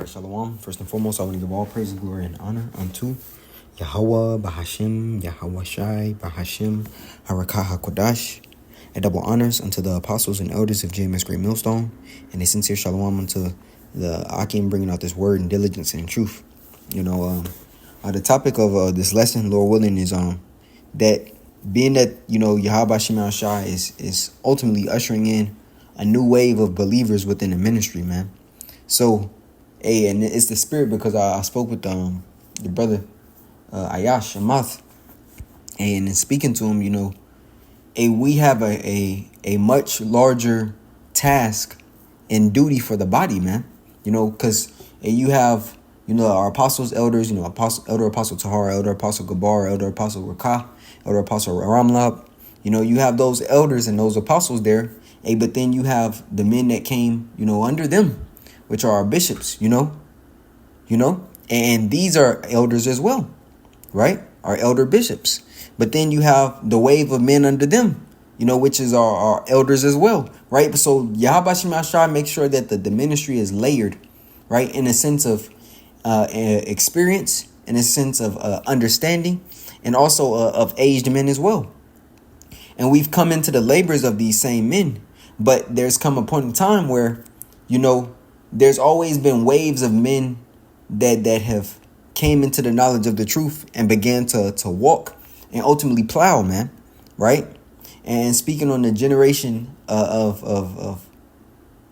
Shalom. First and foremost, I want to give all praise, glory, and honor unto Yahweh, Bahashim, Yahweh Shai, Bahashim, Harakah HaKodash. A double honors unto the apostles and elders of JMS Great Millstone, and a sincere shalom unto the Akim bringing out this word in diligence and truth. The topic of this lesson, Lord willing, is that being that Yahweh Shai Shai is ultimately ushering in a new wave of believers within the ministry, man. So, and it's the spirit, because I spoke with the brother Ayash Amath, and in speaking to him, we have a much larger task and duty for the body, man. Because you have our apostles, elders, Elder Apostle Tahar, Elder Apostle Gabar, Elder Apostle Rakah, Elder Apostle Ramlab. You have those elders and those apostles there. But then you have the men that came, under them, which are our bishops, and these are elders as well, right? Our elder bishops. But then you have the wave of men under them, which is our elders as well, right? So Yahweh Shai makes sure that the ministry is layered, right? In a sense of experience, in a sense of understanding, and also of aged men as well. And we've come into the labors of these same men. But there's come a point in time where, there's always been waves of men that have came into the knowledge of the truth and began to walk and ultimately plow, man, right? And speaking on the generation of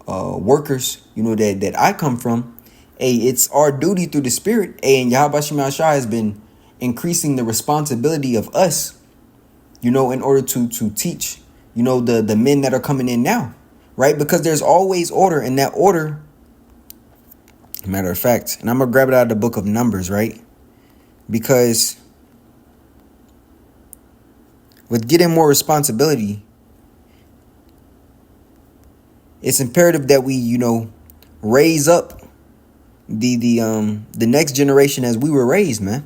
workers, that I come from, it's our duty through the Spirit, and Yahweh Shai has been increasing the responsibility of us, in order to teach, the men that are coming in now, right? Because there's always order, and that order, matter of fact, and I'm going to grab it out of the book of Numbers, right? Because with getting more responsibility, it's imperative that we, raise up the next generation as we were raised, man.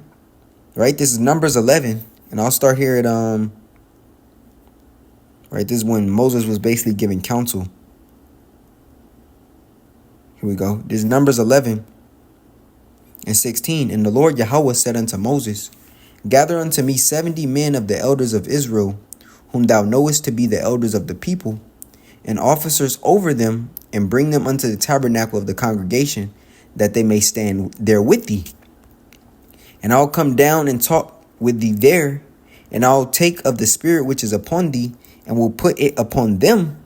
Right? This is Numbers 11, and I'll start here at right, this is when Moses was basically giving counsel. Here we go. This is Numbers 11 and 16. And the Lord Yahweh said unto Moses, gather unto me 70 men of the elders of Israel, whom thou knowest to be the elders of the people, and officers over them, and bring them unto the tabernacle of the congregation, that they may stand there with thee. And I'll come down and talk with thee there, and I'll take of the spirit which is upon thee, and will put it upon them,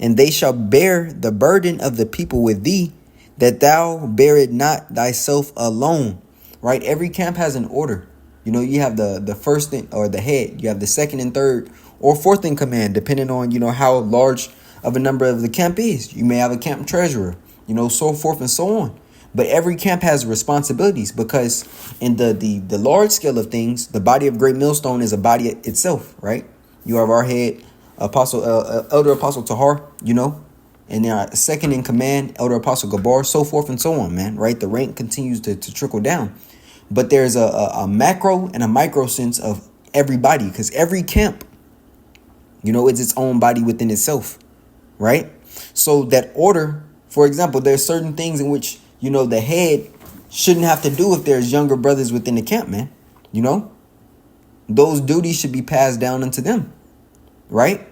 and they shall bear the burden of the people with thee, that thou bear it not thyself alone. Right? Every camp has an order. You have the first or the head, you have the second and third or fourth in command, depending on, how large of a number of the camp is. You may have a camp treasurer, so forth and so on. But every camp has responsibilities, because in the large scale of things, the body of Great Millstone is a body itself, right? You have our head, Apostle, Elder Apostle Tahar, and then second in command, Elder Apostle Gabar, so forth and so on, man, right? The rank continues to trickle down. But there's a macro and a micro sense of everybody, because every camp, it's its own body within itself, right? So that order, for example, there's certain things in which, the head shouldn't have to do if there's younger brothers within the camp, man. Those duties should be passed down unto them, right?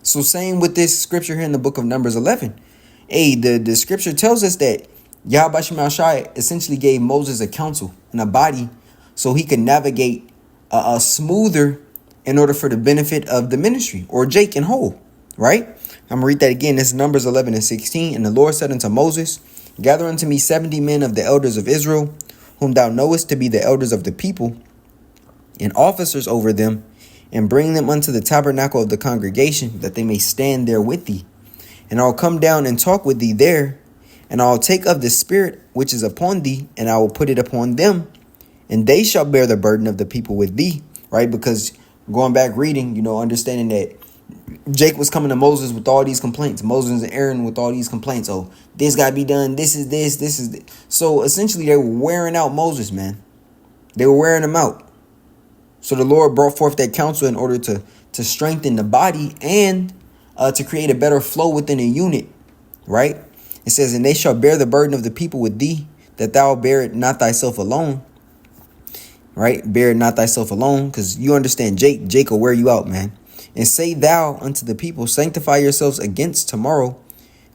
So same with this scripture here in the book of Numbers 11. The scripture tells us that Yahweh Shai essentially gave Moses a counsel and a body so he could navigate a smoother in order for the benefit of the ministry, or Jake in whole, right? I'm going to read that again. This is Numbers 11 and 16. And the Lord said unto Moses, gather unto me 70 men of the elders of Israel, whom thou knowest to be the elders of the people, and officers over them, and bring them unto the tabernacle of the congregation, that they may stand there with thee. And I'll come down and talk with thee there, and I'll take of the spirit which is upon thee, and I will put it upon them, and they shall bear the burden of the people with thee, right? Because going back reading, understanding that Jake was coming to Moses with all these complaints. Moses and Aaron with all these complaints. Oh, this got to be done. This is this. This is this. So essentially they were wearing out Moses, man. They were wearing him out. So the Lord brought forth that counsel in order to strengthen the body and to create a better flow within a unit, right? It says, and they shall bear the burden of the people with thee, that thou bear it not thyself alone, right? Bear it not thyself alone, because you understand Jake will wear you out, man. And say thou unto the people, sanctify yourselves against tomorrow.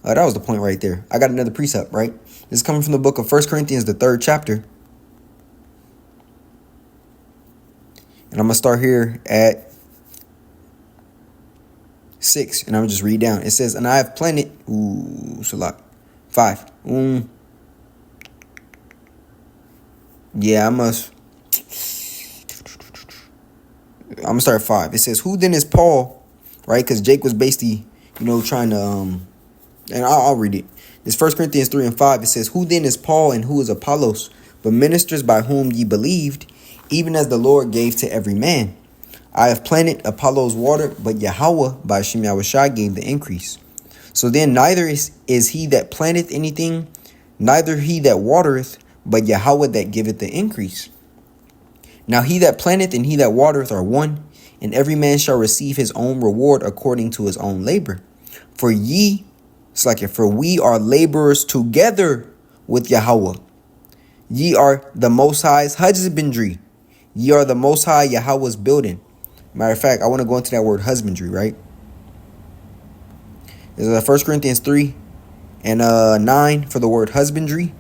That was the point right there. I got another precept, right? This is coming from the book of 1 Corinthians, the 3rd chapter. And I'm going to start here at 6. And I'm going to just read down. It says, and I have planted. Salak. 5. Yeah, I'm going to start at 5. It says, who then is Paul? Right? Because Jake was basically, trying to, and I'll read it. It's 1 Corinthians 3 and 5. It says, who then is Paul and who is Apollos, but ministers by whom ye believed, even as the Lord gave to every man. I have planted, Apollos watered, but Yahweh by Shem Yahushua gave the increase. So then neither is he that planteth anything, neither he that watereth, but Yahweh that giveth the increase. Now he that planteth and he that watereth are one, and every man shall receive his own reward according to his own labor. For we are laborers together with Yahweh. Ye are the Most High's husbandry. Ye are the Most High Yahweh's building. Matter of fact, I want to go into that word husbandry, right? This is 1 Corinthians 3 and 9 for the word husbandry.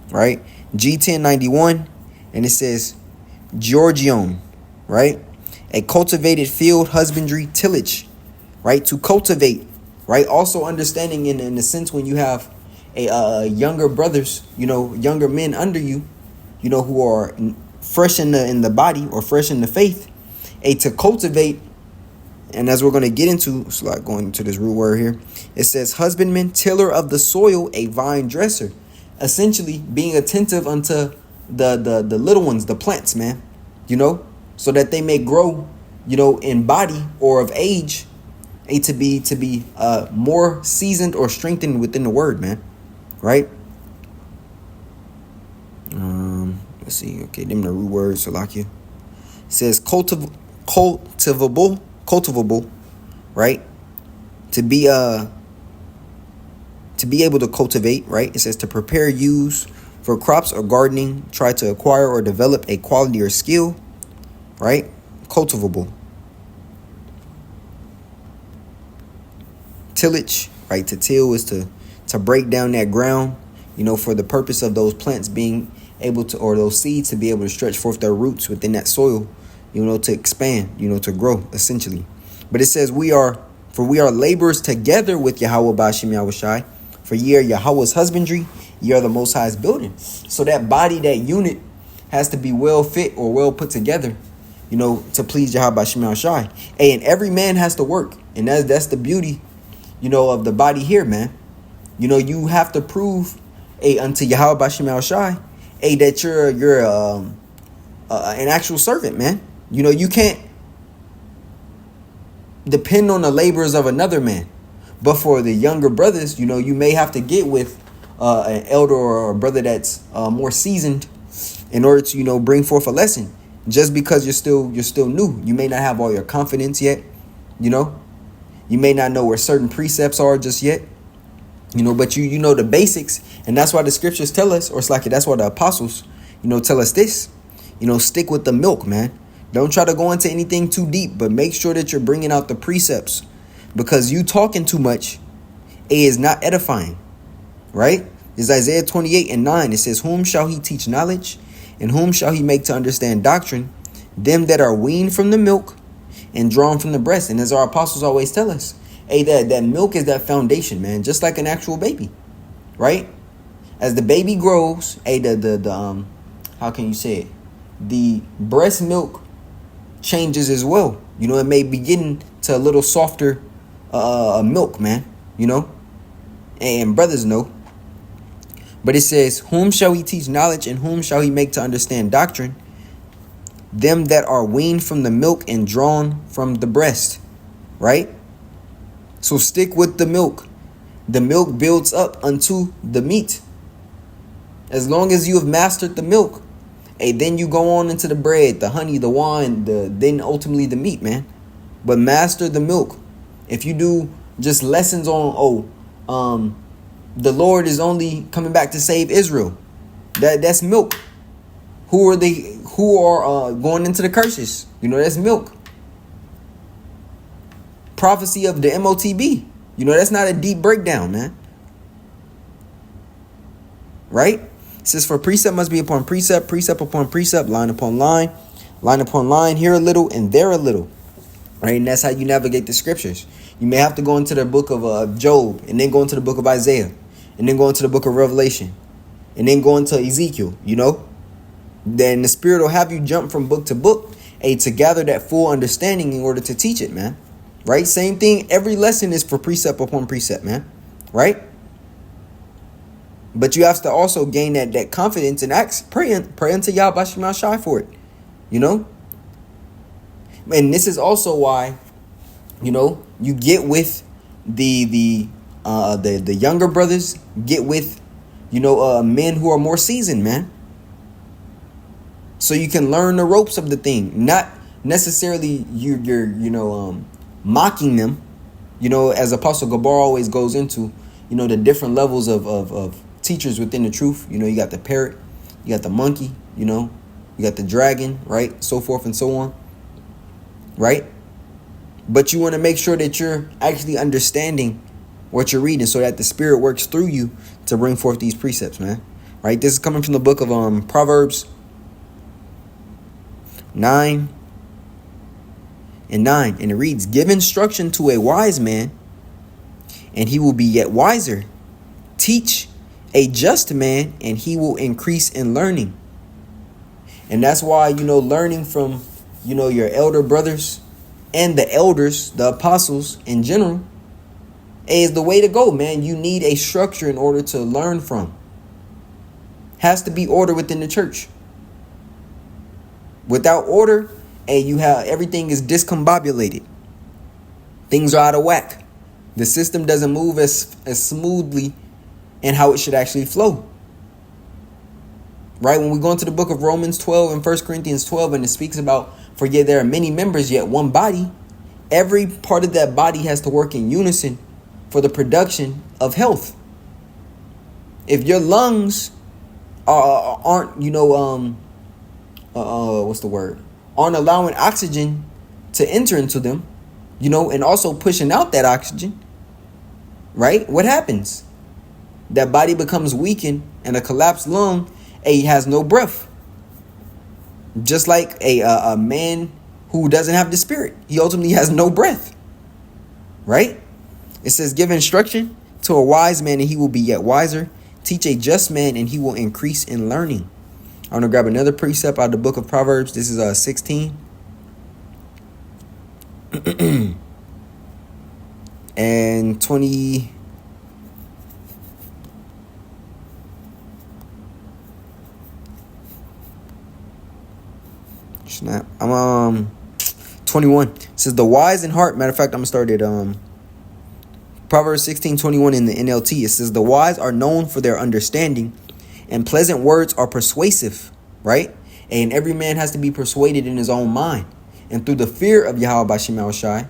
Right? G1091, and it says Georgion, right? A cultivated field, husbandry, tillage, right? To cultivate, right? Also understanding in the sense when you have a younger brothers, younger men under you, who are fresh in the body or fresh in the faith, to cultivate. And as we're going to get into, it's like going into this root word here, it says husbandman, tiller of the soil, a vine dresser. Essentially being attentive unto the little ones, the plants, man, so that they may grow, in body or of age, to be more seasoned or strengthened within the word, man. Right? Let's see. Okay, them the root words, Salakia. It says cultivable, right? To be able to cultivate, right? It says to prepare, use for crops or gardening, try to acquire or develop a quality or skill, right? Cultivable. Tillage, right? To till is to break down that ground, for the purpose of those plants being able to, or those seeds to be able to stretch forth their roots within that soil, to expand, to grow, essentially. But it says we are laborers together with Yahweh Bashim Yahushai. For ye are Yahweh's husbandry, ye are the Most High's building. So that body, that unit, has to be well fit or well put together, to please Yahweh Bashim Yahushai. And every man has to work, and that's the beauty, of the body here, man. You have to prove unto Yahweh Bashim Yahushai, that you're an actual servant, man. You can't depend on the labors of another man. But for the younger brothers, you may have to get with an elder or a brother that's more seasoned in order to, bring forth a lesson. Just because you're still new, you may not have all your confidence yet. You may not know where certain precepts are just yet. But you know the basics, and that's why the scriptures tell us, or it's like that's why the apostles, tell us this. Stick with the milk, man. Don't try to go into anything too deep, but make sure that you're bringing out the precepts. Because you talking too much is not edifying, right? It's Isaiah 28 and 9. It says, whom shall he teach knowledge? And whom shall he make to understand doctrine? Them that are weaned from the milk and drawn from the breast. And as our apostles always tell us, that milk is that foundation, man. Just like an actual baby, right? As the baby grows, how can you say it? The breast milk changes as well. It may be getting to a little softer milk, man, and brothers know. But it says, whom shall he teach knowledge, and whom shall he make to understand doctrine? Them that are weaned from the milk and drawn from the breast, right? So stick with the milk. The milk builds up unto the meat. As long as you have mastered the milk, then you go on into the bread, the honey, the wine, then ultimately the meat, man. But master the milk. If you do just lessons on the Lord is only coming back to save Israel. That's milk. Who are going into the curses? That's milk. Prophecy of the MOTB. That's not a deep breakdown, man. Right? It says, for precept must be upon precept, precept upon precept, line upon line upon line, here a little and there a little. Right? And that's how you navigate the scriptures. You may have to go into the book of Job, and then go into the book of Isaiah, and then go into the book of Revelation, and then go into Ezekiel, Then the Spirit will have you jump from book to book, to gather that full understanding in order to teach it, man. Right? Same thing. Every lesson is for precept upon precept, man. Right? But you have to also gain that confidence and pray unto Yahweh Shema Shai for it. And this is also why, you get with the younger brothers, get with, men who are more seasoned, man. So you can learn the ropes of the thing, not necessarily you're mocking them, as Apostle Gabar always goes into, the different levels of teachers within the truth. You got the parrot, you got the monkey, you got the dragon, right? So forth and so on, right? But you want to make sure that you're actually understanding what you're reading so that the Spirit works through you to bring forth these precepts, man. Right? This is coming from the book of Proverbs 9:9. And it reads, give instruction to a wise man, and he will be yet wiser. Teach a just man, and he will increase in learning. And that's why, learning from, your elder brothers and the elders, the apostles in general, is the way to go, man. You need a structure in order to learn from. Has to be order within the church. Without order, you have everything is discombobulated. Things are out of whack. The system doesn't move as smoothly and how it should actually flow. Right? When we go into the book of Romans 12 and 1 Corinthians 12, and it speaks about, for yet there are many members, yet one body. Every part of that body has to work in unison for the production of health. If your lungs aren't, what's the word? Aren't allowing oxygen to enter into them, and also pushing out that oxygen, right? What happens? That body becomes weakened, and a collapsed lung, has no breath. Just like a man who doesn't have the Spirit, he ultimately has no breath, right? It says, give instruction to a wise man, and he will be yet wiser. Teach a just man, and he will increase in learning. I'm going to grab another precept out of the book of Proverbs. This is 16. And 20. Snap. I'm 21. It says, the wise in heart. Matter of fact, I'm going to start at Proverbs 16:21 in the NLT. It says, the wise are known for their understanding, and pleasant words are persuasive, right? And every man has to be persuaded in his own mind. And through the fear of Yahweh Bashim Shai,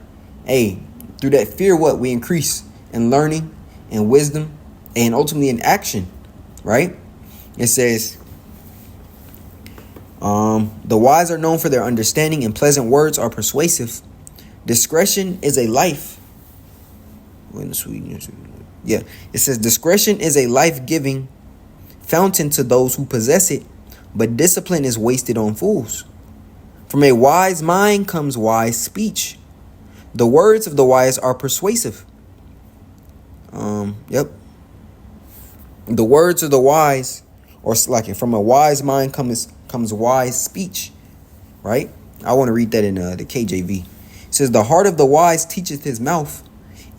through that fear, what? We increase in learning and wisdom and ultimately in action, right? It says, the wise are known for their understanding, and pleasant words are persuasive. Discretion is a life. Yeah, it says, discretion is a life-giving fountain to those who possess it, but discipline is wasted on fools. From a wise mind comes wise speech. The words of the wise are persuasive. Yep. The words of the wise, or like from a wise mind comes wise speech, right? I want to read that in the KJV. It says, the heart of the wise teacheth his mouth,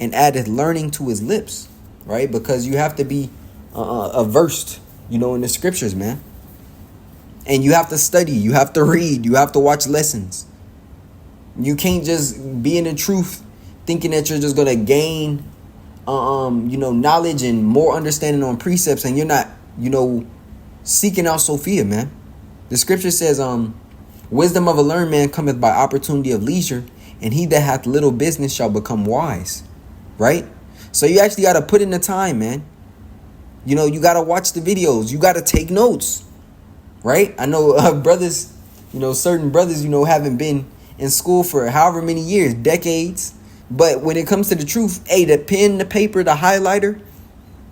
and addeth learning to his lips, right? Because you have to be versed, in the scriptures, man. And you have to study, you have to read, you have to watch lessons. You can't just be in the truth thinking that you're just going to gain, knowledge and more understanding on precepts, and you're not, seeking out Sophia, man. The scripture says, wisdom of a learned man cometh by opportunity of leisure, and he that hath little business shall become wise. Right? So you actually got to put in the time, man. You know, you got to watch the videos. You got to take notes, right? I know brothers, you know, certain brothers, you know, haven't been in school for however many years, decades. But when it comes to the truth, hey, the pen, the paper, the highlighter,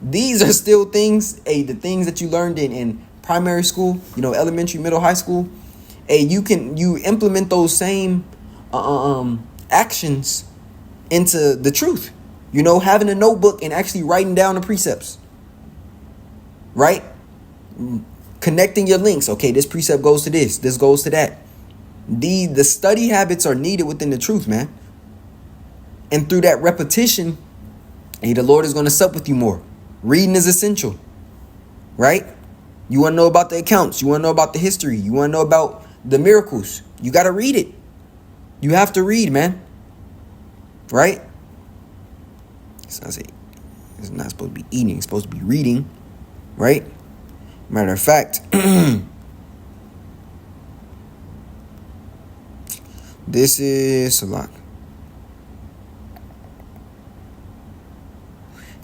these are still things, hey, the things that you learned in primary school, you know, elementary, middle, high school. Hey, you implement those same actions into the truth. You know, having a notebook and actually writing down the precepts, right? Connecting your links. Okay, this precept goes to this goes to that. The study habits are needed within the truth, man. And through that repetition, hey, the Lord is going to sup with you more. Reading is essential, right? You want to know about the accounts. You want to know about the history. You want to know about the miracles. You got to read it. You have to read, man. Right? So I say, it's not supposed to be eating. It's supposed to be reading, right? Matter of fact, this is Salak.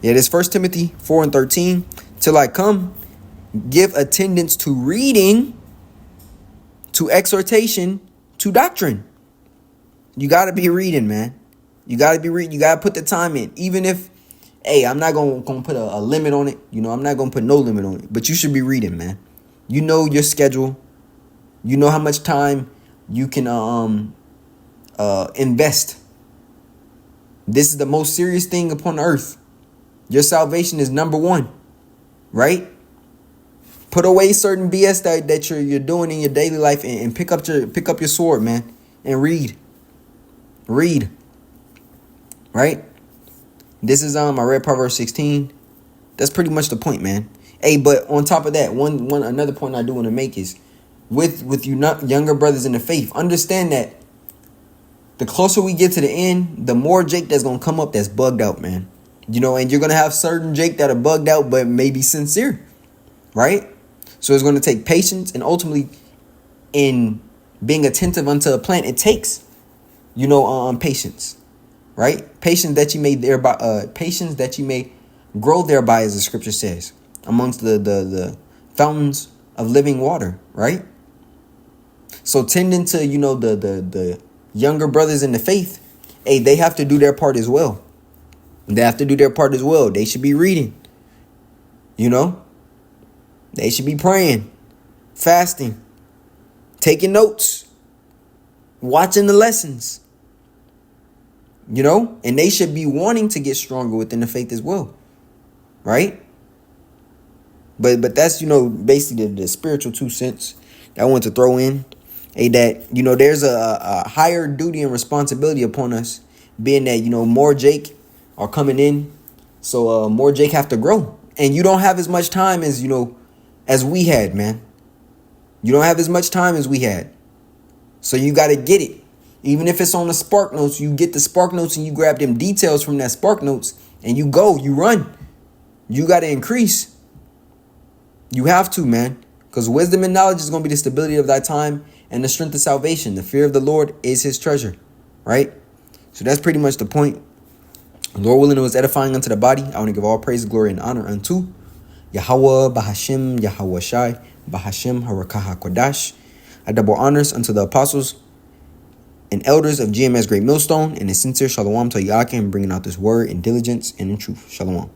Yeah, this 1 Timothy 4:13. Till I come, give attendance to reading, to exhortation, to doctrine. You got to be reading, man. You got to be reading. You got to put the time in. Even if, hey, I'm not going to put a limit on it. You know, I'm not going to put no limit on it. But you should be reading, man. You know your schedule. You know how much time you can invest. This is the most serious thing upon earth. Your salvation is number one, right? Put away certain BS that you're doing in your daily life and pick up your sword, man, and read. Read. Right? This is I read Proverbs 16. That's pretty much the point, man. Hey, but on top of that, another point I do want to make is with you not younger brothers in the faith, understand that the closer we get to the end, the more Jake that's gonna come up that's bugged out, man. You know, and you're gonna have certain Jake that are bugged out but maybe sincere, right? So it's gonna take patience, and ultimately in being attentive unto a plant, it takes, you know, patience, right? Patience that you may grow thereby, as the scripture says, amongst the fountains of living water, right? So tending to, you know, the younger brothers in the faith, hey, they have to do their part as well. They have to do their part as well. They should be reading, you know, they should be praying, fasting, taking notes, watching the lessons, you know, and they should be wanting to get stronger within the faith as well, right? But that's, you know, basically the spiritual 2 cents that I want to throw in. Hey, that, you know, there's a higher duty and responsibility upon us, being that, you know, more Jake are coming in. So more Jake have to grow. And you don't have as much time as, you know, as we had, man. You don't have as much time as we had. So you got to get it. Even if it's on the Spark Notes, you get the Spark Notes and you grab them details from that Spark Notes and you go, you run. You got to increase. You have to, man. Because wisdom and knowledge is going to be the stability of thy time and the strength of salvation. The fear of the Lord is his treasure, right? So that's pretty much the point. Lord willing, it was edifying unto the body. I want to give all praise, glory, and honor unto Yahweh, Bahashim, Yahweh Shai, Bahashim, Harakah HaKodash. I double honors unto the apostles and elders of GMS Great Millstone, and a sincere shalom to Yakin, bringing out this word in diligence and in truth. Shalom.